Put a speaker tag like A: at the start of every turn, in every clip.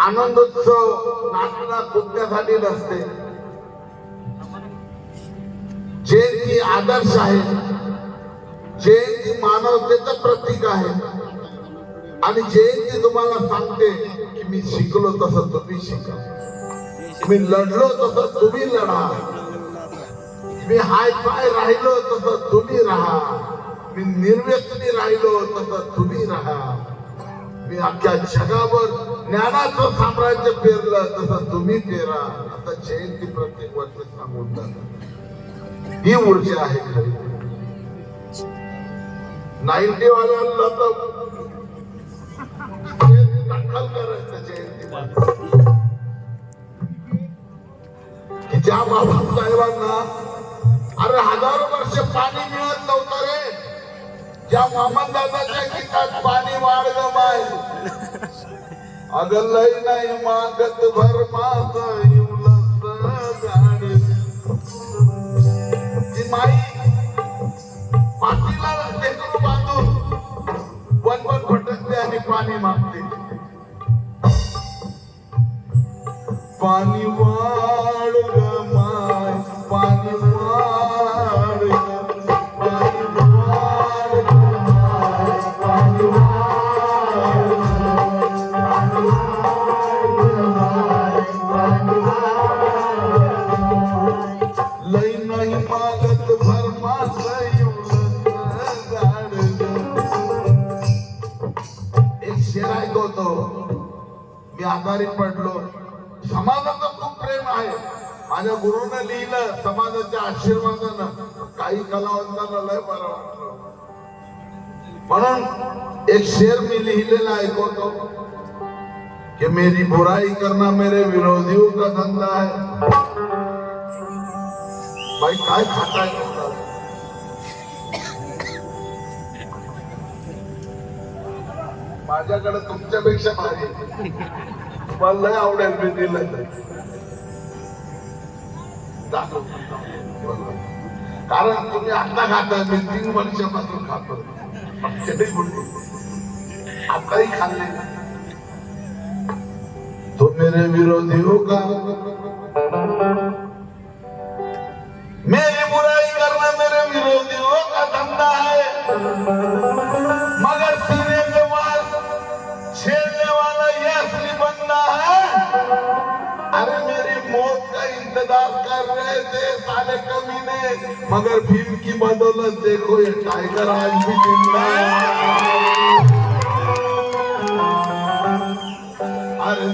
A: आनंदोत्सव नाचना कुठल्यासाठी नसते. जयंती आदर्श आहे, जयंती मानवतेचं प्रतीक आहे. आणि जयंती तुम्हाला सांगते की मी शिकलो तसं तुम्ही शिका, मी लढलो तसं तुम्ही लढा, मी हाय पाय राहिलो तसं तुम्ही राहा, मी निर्व्यसनी राहिलो तसं तुम्ही राहा, मी अख्ख्या जगावर ज्ञानाचं साम्राज्य पेरलं तसं तुम्ही पेरा. आता जयंती प्रत्येक वर्ष सांगून जातात. ही ऊर्जा आहे खरी. 90 वाल्यांना तर दाखल करायचं जयंतीला की ज्या बाबासाहेबांना अरे हजारो वर्ष पाणी मिळत नव्हतं रे, ज्या मामनदादाच्या गीतात पाणी वाढ माय अगं लय नाही मागत भर माझं गाडी. ती माई पाठीला लेकरू बांधून वन भटकते आणि पाणी मागते. पाणी वाढ ग माय, पाणी वाढ, पाणी वाढ ग माय, पाणी वाढ, पाणी वाढ. लई नाही मागत भर माझं गाड. एक शेर ऐकवतो. मी आजारी पडलो, समाजाचं खूप प्रेम आहे. माझ्या गुरुनं लिहिलं, समाजाच्या आशीर्वादानं काही कलावंतांना लय बरं वाटलं म्हणून एक शेर मी लिहिलेला ऐकवतो कि मेरी बुराई करना मेरे विरोधियों का धंधा है. भाई काय खाताय? माझ्याकडे तुमच्यापेक्षा भारी, मला लय आवडेल मी दिलं. कारण तुम्ही आता खाता, मी 3 वर्षापासून खातो. आताही खाल्ले. तो मेरे विरोधी होगा, मेरी बुराई करना मेरे विरोधियों का धंधा है, मगर सीने पे वार छेड़ने वाला ये असली बंदा है. अरे मेरी मौत का इंतजार कर रहे थे साले कमीने, मगर फिल्म की बदौलत देखो ये टाइगर आज भी जिंदा है. अरे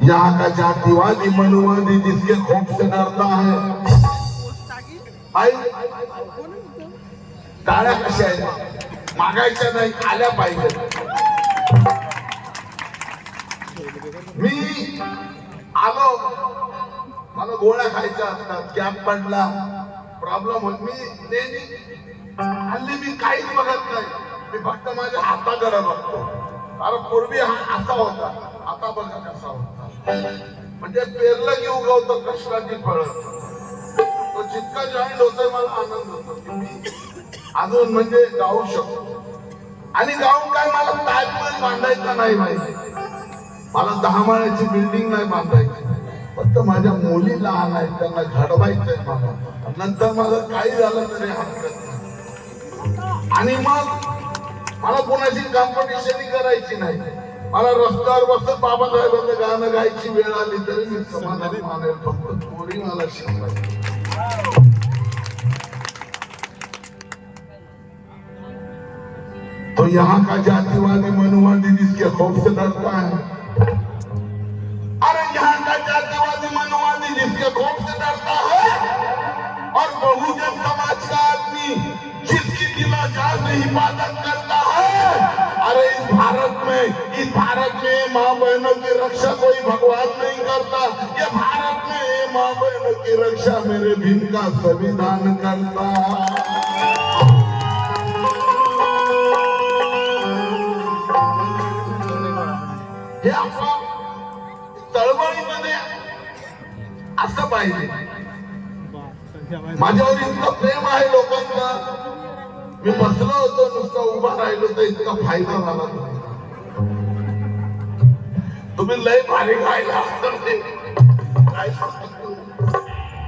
A: यहाँ का जातिवादी मनुवादी जिसके खौफ से डरता है. आई टाळ्या कशा आहेत? मागायच्या नाही, आल्या पाहिजे. मी आलो, मला गोळ्या खायच्या असतात, गॅप पडला, प्रॉब्लेम होत, मी नेहमी हल्ली मी काहीच बघत नाही. मी फक्त माझ्या हाताकडे बघतो. कारण पूर्वी हा असा होता, आता बघा कसा होता. म्हणजे पेरलं की उगवतं कष्टाची फळं. तो जितका जॉईंट होतोय मला आनंद होतो की मी अजून म्हणजे गाऊ शकतो. आणि गाऊन काय मला ताजमहल बांधायचा नाही माहिती, मला 10 माळ्याची बिल्डिंग नाही बांधायची, फक्त माझ्या मुली लहान आहेत त्यांना घडवायचंय मला. नंतर माझं काही झालं तरी हरकत नाही. आणि मग मला कोणाची कॉम्पिटिशन करायची नाही. मला रस्त्यावर बसत बाबासाहेबांचं गाणं गायची वेळ आली तरी मी समाधान मानेल. फक्त थोडी मला शिकवायची. तो यहाँ का जातिवादी मनुवादी जिसके खौफ से डरता है. अरे यहाँ का जातिवादी मनुवादी जिसके खौफ से डरता है, और बहुजन समाज का आदमी जिसकी दिलाजान में हिफाजत करता है. अरे इस भारत में में, इस भारत में माँ बहनों की रक्षा कोई भगवान नहीं करता, ये भारत में माँ बहनों की रक्षा मेरे भीम का संविधान करता। हे आपण चळवळीमध्ये असं पाहिजे. माझ्यावर इतकं प्रेम आहे लोकांचं, मी बसलो होतो नुसतं उभा राहिलो तर इतका फायदा झाला. तुम्ही लय भारी गायला काय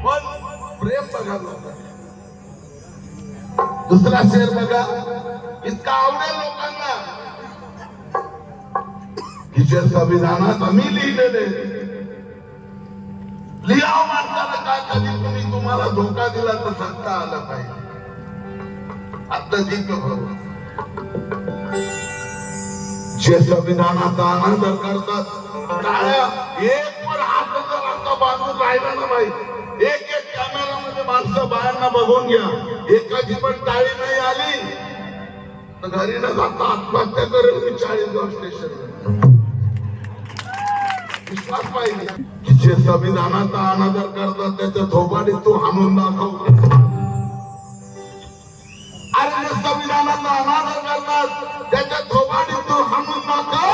A: पण प्रेम बघा लोकांना. दुसरा शेर बघा, इतका आवडेल लोकांना की जे संविधानात आम्ही लिहिलेले. लिहाव माणसाला का कधी तुम्ही तुम्हाला धोका दिला तर सांगता आला पाहिजे. आता बरोबर जे संविधानाचा अनादर करतात, टाळ्या एक पण हात जर आता बांधून राहिला ना बाई, एक एक कॅमेरामध्ये माणसं बाहेरना बघून घ्या, एकाची पण टाळी नाही आली तर घरी न जाता आत्महत्या करेल मी 40 स्टेशन. विश्वास पाहिजे की जे संविधानाचा अनादर करतात त्याच्या थोबाडीत तू हाणून दाखव. अरे संविधानाचा अनादर करतात त्याच्या थोबाडीत तू हाणून दाखव.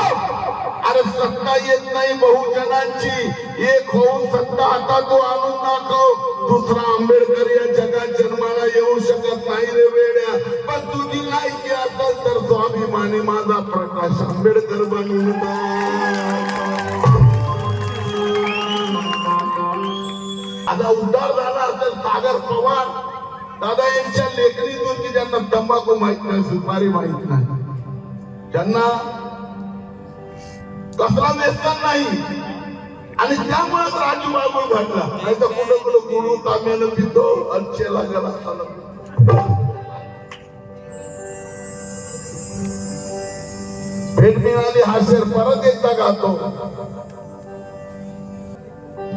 A: अरे सत्ता येत नाही बहुजनांची, एक होऊन सत्ता आता तू आणून दाखव. दुसरा आंबेडकर या जगात जन्माला येऊ शकत नाही रे वेड्या, पण तुझी लायकी असेल तर स्वाभिमानी माझा प्रकाश आंबेडकर बनून आता उद्धार झाला असेल सागर पवार दादा यांच्या लेखणीतून, की ज्यांना तंबाखू माहित नाही, सुपारी माहित नाही, ज्यांना कसला व्यसन नाही, आणि त्यामुळे राजू बाबू घडला. नाही तर कुठं कुठं गुरु तांब्यानं पितो अंचेला गेला. भेट मिळाली हा शेर परत एकदा गातो.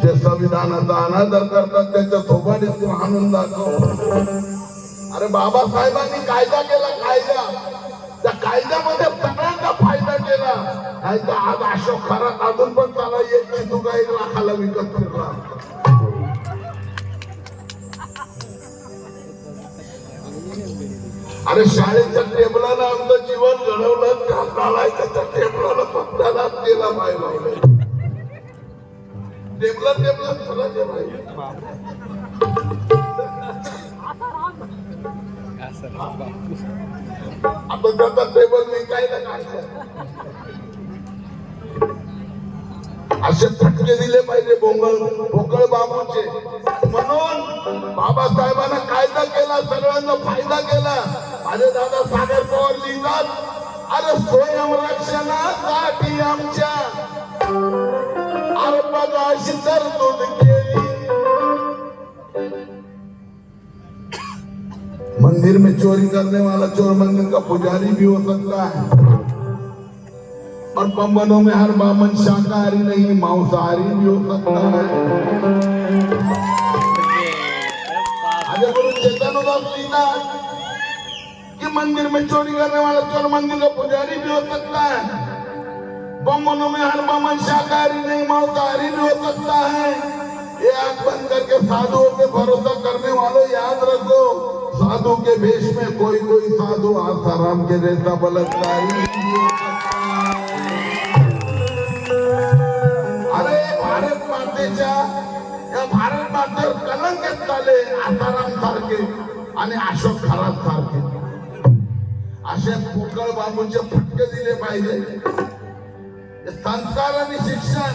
A: जे संविधानाचा अनादर करतात त्याच्या थोबाडीत हाणून दाखव. अरे बाबासाहेबांनी कायदा केला, कायदा, त्या कायद्यामध्ये सगळ्यांना फायदा केला. नाही तर आज अशोक खरात अजून पण त्याला एक चुका 1 लाखाला विकत फिरला. अरे शाळेच्या टेबलानं आमचं जीवन घडवलं, त्याच्या टेबलाला पत्त्याला केला बाय लावलं. टेबला खरं जे आपण त्याचा टेबल विकायला काढला. असे फटके दिले पाहिजे भोकळ बाबूचे. म्हणून बाबासाहेबांना कायदा केला, सगळ्यांना फायदा केला. माझे दादा सागर पवार लिहितात, अरे स्वयंरक्षणासाठी आमच्या अशी तरतूद केली. मंदिर में चोरी करने वाला चोर मंदिर का पुजारी भी हो सकता है, और बम्बनों में हर बामन शाकाहारी नहीं मांसाहारी भी हो सकता है. आगे गुरु चेतनदास लिखा कि मंदिर में चोरी करने वाला चोर मंदिर का पुजारी भी हो सकता है, बम्बनों में हर बामन शाकाहारी नहीं मांसाहारी भी हो सकता है. ये आंख बंद करके साधुओं पे भरोसा करने वालों याद रखो, साधु के भेष में कोई कोई साधु आसाराम के जैसा बलात्कारी. अरे भारत मातेच्या या भारत मातेवर कलंकित झाले आसाराम सारखे आणि अशोक खरात सारखे. असे पोकळ बाबूचे फटके दिले पाहिजे. संस्कार आणि शिक्षण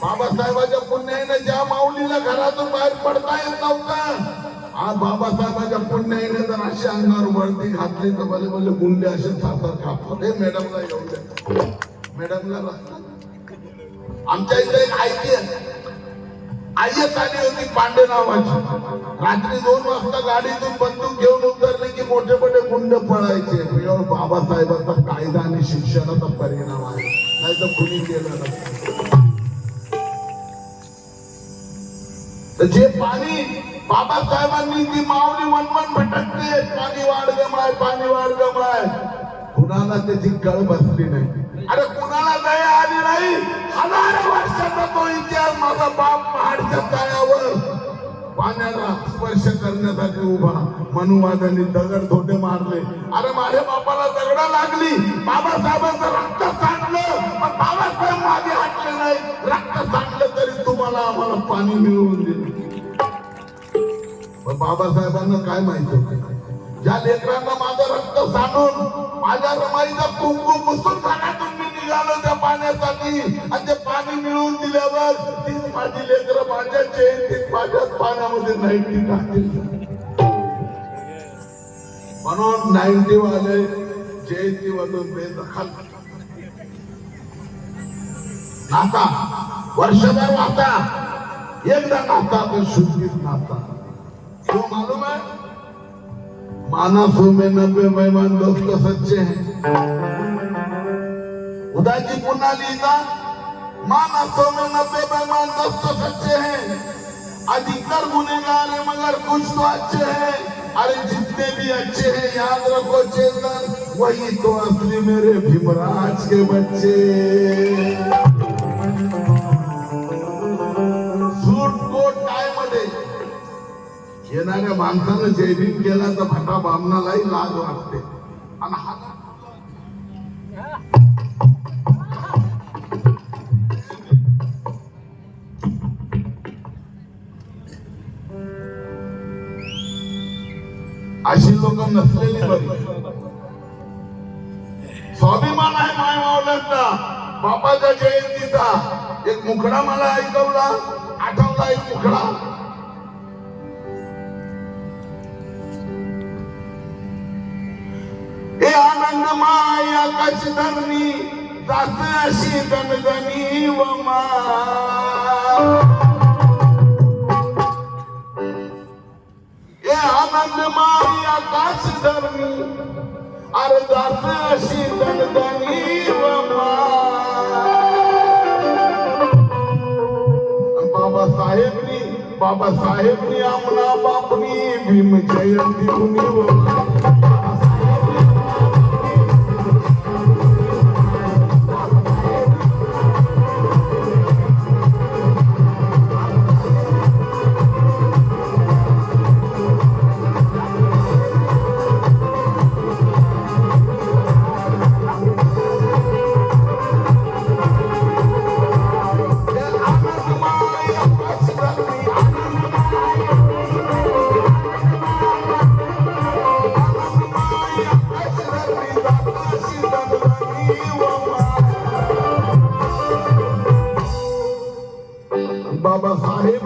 A: बाबासाहेबांच्या पुण्याने ज्या माऊलीला घरातून बाहेर पडता येत नव्हतं, आज बाबासाहेबांच्या पुण्याने जर अशा अंगावर वरती घातली तर भले भले गुंडे असे साखर खातात. हे मॅडमला येऊ द्या, मॅडमला रस्ता. आमच्या इथे एक आय्यत आली होती पांडे नावाची. रात्री 2 वाजता गाडीतून बंदूक घेऊन उतरले की मोठे मोठे गुंड पळायचे. यावर बाबासाहेबांचा कायदा आणि शिक्षणाचा परिणाम आहे, नाही तर कुणी केलं नसतं. जे पाणी बाबासाहेबांनी ती माऊली वनवन भटकते, पाणी वाढ गमाय, पाणी वाढ गमाय. कुणाला त्याची कळ बसली नाही. अरे कुणाला दया आली नाही. हजारो वर्षाचा तो इतिहास माझा बाप पहाडच्या तळ्यावर पाण्याला स्पर्श करण्यासाठी उभा. मनुवाद्यांनी दगड धोटे मारले. अरे माझ्या बापाला दगड लागली. बाबासाहेबांचं रक्त सांडलं पण बाबासाहेब मागे हटले नाही. रक्त सांडलं तरी तुम्हाला आम्हाला पाणी मिळवून दिलं. पण बाबासाहेबांना काय माहित होतं, ज्या लेकरांना माझं रक्त सांडून माझ्या रमाईचा कुंकू पुसून खाण्यातून मी निघालो त्या पाण्यासाठी, आणि ते पाणी मिळवून दिल्यावर तीच माझी लेकरं माझ्या जयंतीत माझ्याच पाण्यामध्ये नाईन्टी टाकतील. म्हणून 90 वाले जयंती मधून बेदखल नाता, वर्षभर नाता, एकदा नाता तर शुद्धीत नाता. क्यों मालूम है? मानसों में 90 मेहमान दोस्त सच्चे हैं. उदाजी पुन्हा लिहिता, मानसों में 90 मेहमान दोस्त सच्चे हैं, अधिकतर गुनेगार है मगर कुछ तो अच्छे हैं. अरे जितने भी अच्छे हैं याद रखो चेतन, वही तो असली मेरे भीमराज के बच्चे. सूट कोट टाय मध्ये येणाऱ्या माणसानं जय भीम केला तर भटा बामणालाही लाज वाटते. आणि हा अशी लोक नसलेली बरी. स्वाभिमान आहे माय मावल्यांचा. बापाच्या जयंतीचा एक मुखडा मला ऐकवला, आठवला एक मुखडा. ए आनंद माय आकाश धरणी जात अशी गणगणी व मा. ए आनंद माय आकाश धरणी अरे जात अशी गणगणी व मा. बाबासाहेबनी आमना बापनी भीम जयंती कुणी व मा. बाबासाहेब